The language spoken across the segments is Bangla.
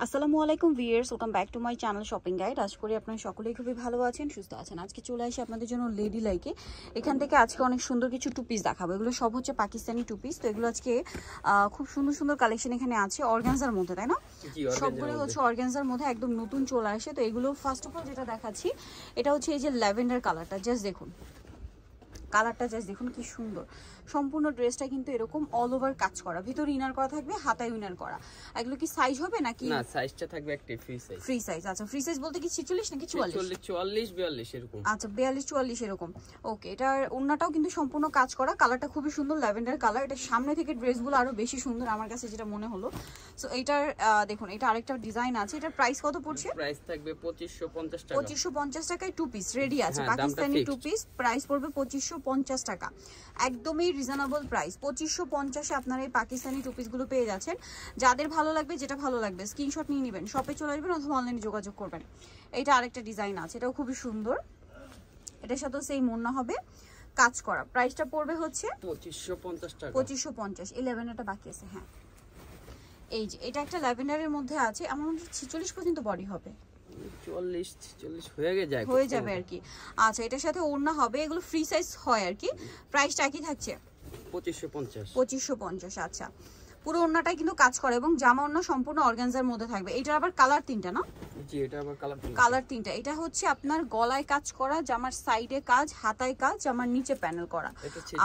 আসসালামু আলাইকুম viewers, welcome back to my channel shopping guide. আশা করি আপনারা সকলেই খুবই ভালো আছেন, সুস্থ আছেন। আজকে চলে আসি আপনাদের জন্য লেডি লাইকে। এখান থেকে আজকে অনেক সুন্দর কিছু টু পিস দেখাবো। এগুলো সব হচ্ছে পাকিস্তানি টু পিস। তো এগুলো আজকে খুব সুন্দর সুন্দর কালেকশন এখানে আছে অর্গানজার মধ্যে, তাই না? সবগুলো হচ্ছে অর্গানজার মধ্যে, একদম নতুন চলে আসে। তো এগুলো ফার্স্ট অফ অল যেটা দেখাচ্ছি, এটা হচ্ছে এই যে ল্যাভেন্ডার কালারটা। জাস্ট দেখুন কালারটা, জাস্ট দেখুন কি সুন্দর। সম্পূর্ণ ড্রেসটা কিন্তু এরকম অল ওভার কাজ করা, ভিতরে ইনার করা থাকবে, হাতায় ইনার করা। এগুলো কি সাইজ হবে নাকি? না, সাইজটা থাকবে একটা ফ্রি সাইজ। ফ্রি সাইজ, আচ্ছা। ফ্রি সাইজ বলতে কি 46 নাকি 44? 44 42 এরকম। আচ্ছা, 42 44 এরকম। ওকে, এটার ওন্নাটাও কিন্তু সম্পূর্ণ কাজ করা। কালারটা খুবই সুন্দর, ল্যাভেন্ডার কালার। এটা সামনে থেকে ড্রেসগুলো আরো বেশি সুন্দর আমার কাছে যেটা মনে হলো। সো এটার দেখুন, এটা আরেকটা ডিজাইন আছে। এটার প্রাইস কত পড়ছে? প্রাইস থাকবে 2550 টাকা। 2550 টাকায় টু পিস রেডি আছে, পাকিস্তানি টু পিস। প্রাইস পড়বে 2550 টাকা, একদমই রিজনেবল প্রাইস। 2550 এ আপনারা এই পাকিস্তানি টু পিসগুলো পেয়ে যাচ্ছেন। যাদের ভালো লাগবে, যেটা ভালো লাগবে স্ক্রিনশট নিয়ে নেবেন, শপে চলে আসবেন অথবা অনলাইনে যোগাযোগ করবেন। এটা আরেকটা ডিজাইন আছে, এটাও খুবই সুন্দর। এটার সাথেও সেই মন্না হবে কাজ করা। প্রাইসটা পড়বে হচ্ছে 2550 টাকা। 2550। 11 বাকি আছে। হ্যাঁ, এই যে এটা একটা ল্যাভেন্ডারের মধ্যে আছে। আমার মনে হয় 46 পর্যন্ত বডি হবে, 40 46 হয়ে যাবে আর কি। আচ্ছা, এটার সাথে ওড়না হবে। এগুলো ফ্রি সাইজ হয় আর কি। প্রাইসটা কি থাকছে? 2550। আচ্ছা, পুরো ওড়নাটাই কিন্তু কাজ করে এবং জামা ওড়না সম্পূর্ণ অর্গানজার মধ্যে থাকবে। এটার আবার কালার তিনটা, না? জি, এটা আবার কালার তিনটা। এটা হচ্ছে আপনার গলায় কাজ করা, জামার সাইডে কাজ, হাতায় কাজ, জামার নিচে প্যানেল করা।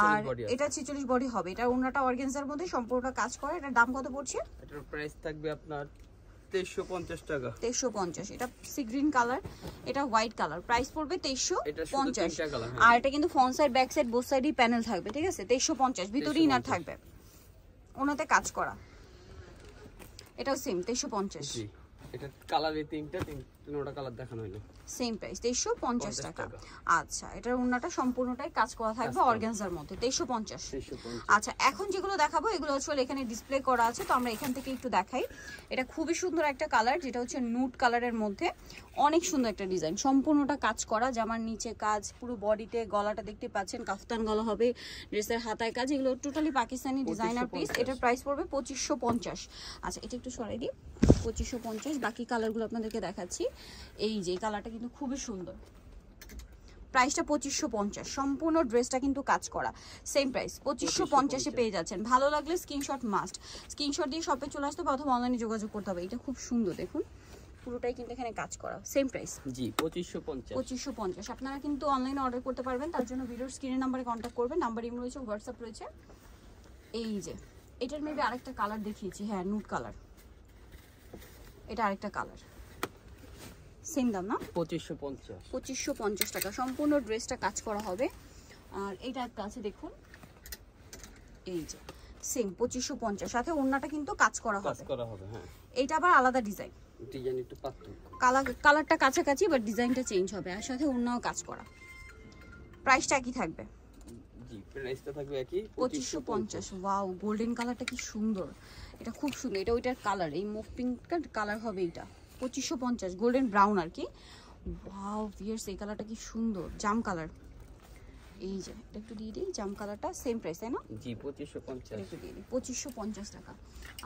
আর এটা 46 বডি হবে। এটা ওড়নাটা অর্গানজার মধ্যে সম্পূর্ণটা কাজ করে। এটার দাম কত পড়ছে? এটার প্রাইস থাকবে আপনার 2350 টাকা। 2350। এটা সি গ্রিন কালার, এটা হোয়াইট কালার। প্রাইস পড়বে 2350। আর এটা কিন্তু front side, back side, both সাইডই প্যানেল থাকবে, ঠিক আছে? 2350। ভিতরে ইনার থাকবে, ওনাতে কাজ করা। এটাও সেম 2350। জি, এটা কালারে তিনটা কালার দেখানো হলো। সেম প্রাইস 2350 টাকা। আচ্ছা, এটার ওন্নাটা সম্পূর্ণটাই কাজ করা থাকবে অর্গানজার মধ্যে, 2350। আচ্ছা, এখন যেগুলো দেখাবো এগুলো আসলে এখানে ডিসপ্লে করা আছে, তো আমরা এখান থেকে একটু দেখাই। এটা খুবই সুন্দর একটা কালার, যেটা হচ্ছে নুড কালারের মধ্যে। অনেক সুন্দর একটা ডিজাইন, সম্পূর্ণটা কাজ করা, জামার নিচে কাজ, পুরো বডিতে। গলাটা দেখতে পাচ্ছেন কাফতান গলা হবে, ড্রেসের হাতায় কাজ। এগুলো টোটালি পাকিস্তানি ডিজাইনার পিস। এটার প্রাইস পড়বে 2550। আচ্ছা, এটা একটু সরাই দিই, 2550। বাকি কালারগুলো আপনাদেরকে দেখাচ্ছি। এই যে কালারটা কিন্তু খুবই সুন্দর। প্রাইসটা 2550। সম্পূর্ণ ড্রেসটা কিন্তু কাজ করা। সেম প্রাইস 2550 এ পেয়ে যাচ্ছেন। ভালো লাগলে স্ক্রিনশট মাস্ট। স্ক্রিনশট দিয়ে শপে চলে আসতে হবে অথবা অনলাইনে যোগাযোগ করতে হবে। এটা খুব সুন্দর, দেখুন পুরোটাই কিন্তু এখানে কাজ করা। সেম প্রাইস জি, 2550। আপনারা কিন্তু অনলাইনে অর্ডার করতে পারবেন। তার জন্য ভিডিওর স্ক্রিনের নাম্বারে কন্ট্যাক্ট করবেন। নাম্বার ইমেল রয়েছে, হোয়াটসঅ্যাপ রয়েছে। এই যে এটার মেবি আরেকটা কালার দেখিয়েছি, হ্যাঁ নুড কালার। এটা আরেকটা কালার, সেম দাম না? 2550 টাকা। সম্পূর্ণ ড্রেসটা কাজ করা হবে। আর এইটা একটা আছে, দেখুন এই যে সেম 2550। সাথে ওড়নাটা কিন্তু কাজ করা হবে। হ্যাঁ, এইটা আবার আলাদা ডিজাইন একটু পাতলা। কালারটা কাছাকাছি, বাট ডিজাইনটা চেঞ্জ হবে। আর সাথে ওড়নাও কাজ করা। প্রাইসটা কি থাকবে? জি, প্রাইসটা থাকবে একই 2550। ওয়াও, গোল্ডেন কালারটা কি সুন্দর। এটা খুব সুন্দর। এটা ওইটার কালার, এই মুভ পিঙ্ক কালার হবে এটা। 2550, গোল্ডেন ব্রাউন আর কি। ওয়াও ভিউয়ার্স, এই কালারটা কি সুন্দর, জাম কালার। এই যে এটা একটু দিয়ে দিই, জাম কালারটা সেম প্রাইস, তাই না? জি, 2550। একটু দিয়ে দিই, 2550 টাকা।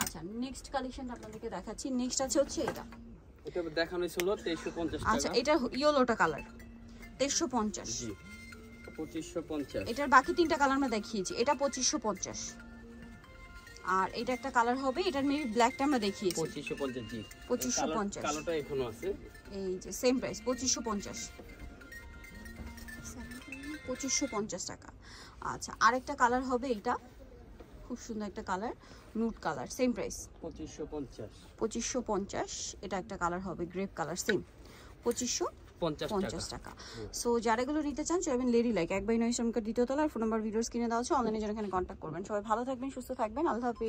আচ্ছা, নেক্সট কালেকশনটা আপনাদেরকে দেখাচ্ছি। নেক্সট আছে হচ্ছে এটা দেখানো ছিল 2350 টাকা। আচ্ছা, এটা ইয়েলোটা কালার, 2350। জি, 2550। এটার বাকি তিনটা কালার আমরা দেখিয়েছি। এটা 2550। আর এটা একটা কালার হবে, এটার মেবি ব্ল্যাকটা আমরা দেখিয়েছি। 2550। জি, 2550। কালোটা এখনো আছে। এই যে সেম প্রাইস 2550। 2550 টাকা। আচ্ছা, আরেকটা কালার হবে, এটা খুব সুন্দর একটা colour, nude colour. Same price 2550। এটা একটা কালার হবে গ্রেপ কালার, সেম 2550 টাকা। সো যারা এগুলো নিতে চান চলবেন লেডি লাইক, 1/9 শ্রমিকের দ্বিতীয় তলা। আর ফোন নাম্বার ভিডিওস কিনে দেওয়া আছে, অনলাইনে যারা এখানে কন্ট্যাক্ট করবেন। সবাই ভালো থাকবেন, সুস্থ থাকবেন, আল্লাহ হাফেজ।